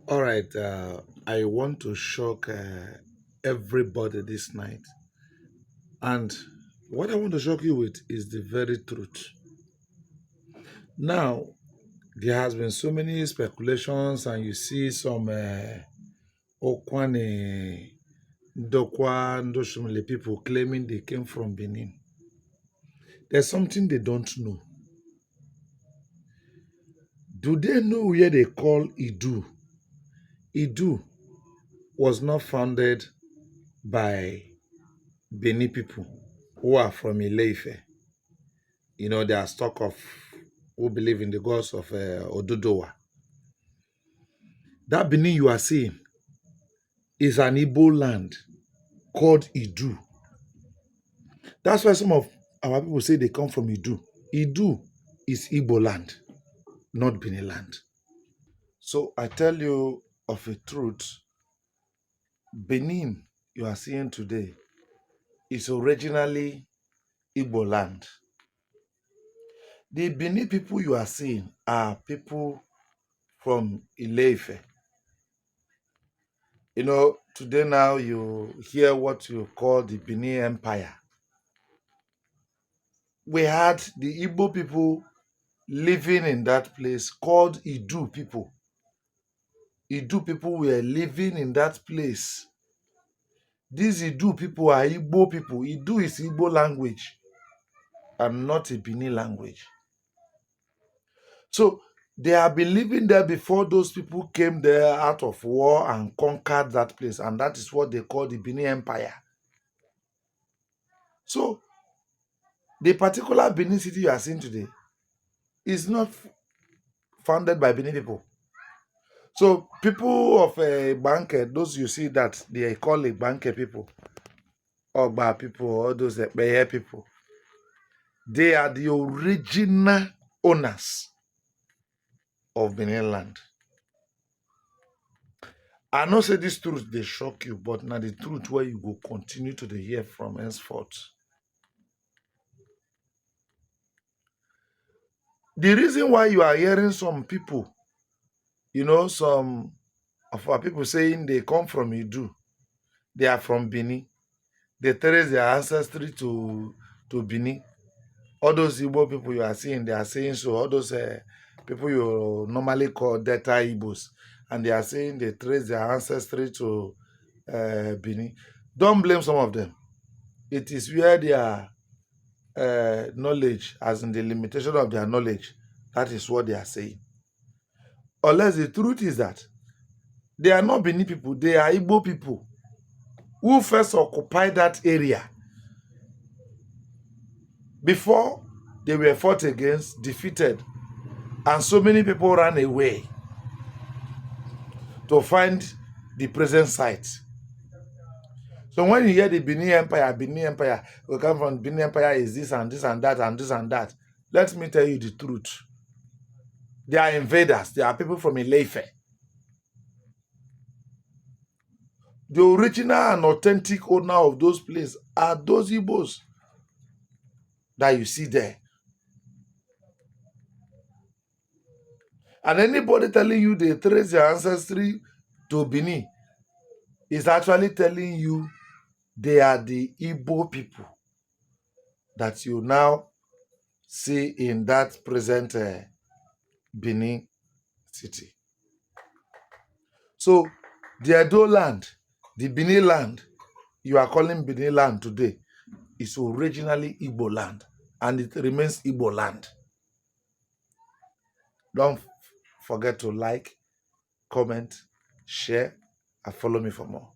All right, I want to shock everybody this night. And what I want to shock you with is the very truth. Now, there has been so many speculations, and you see some Okwane, Ndokwa, Ndoshimele people claiming they came from Benin. There's something they don't know. Do they know where they call Idu? Idu was not founded by Bini people who are from Ile-Ife. They are stock of who believe in the gods of Ododowa. That Benin you are seeing is an Igbo land called Idu. That's why some of our people say they come from Idu. Idu is Igbo land, not Benin land. So I tell you of a truth. Benin you are seeing today is originally Igbo land. The Benin people you are seeing are people from Ile-Ife. Today now you hear what you call the Benin Empire. We had the Igbo people living in that place called Idu people. Idu people were living in that place. These Idu people are Igbo people. Idu is Igbo language and not a Benin language. So they have been living there before those people came there out of war and conquered that place. And that is what they call the Benin Empire. So the particular Benin city you are seeing today is not founded by Benin people. So people of Igbanke, those you see that they call Igbanke people, Ogbah people, all those Ekpeye people, they are the original owners of Benin land. I know say this truth they shock you, but now the truth where you go continue to the hear from henceforth. The reason why you are hearing some people, some of our people saying they come from Idu, they are from Bini, they trace their ancestry to Bini. All those Igbo people you are seeing, they are saying so. All those people you normally call Delta Igbos, and they are saying they trace their ancestry to Bini. Don't blame some of them. It is where their knowledge, as in the limitation of their knowledge, that is what they are saying. Unless the truth is that they are not Bini people, they are Igbo people who first occupied that area before they were fought against, defeated, and so many people ran away to find the present site. So when you hear the Benin Empire, we come from Benin Empire is this and this and that and this and that. Let me tell you the truth. They are invaders. They are people from Ile-Ife. The original and authentic owner of those places are those Igbos that you see there. And anybody telling you they trace their ancestry to Bini is actually telling you they are the Igbo people that you now see in that present Benin city. So the Edo land, the Benin land, you are calling Benin land today, is originally Igbo land, and it remains Igbo land. Don't forget to like, comment, share, and follow me for more.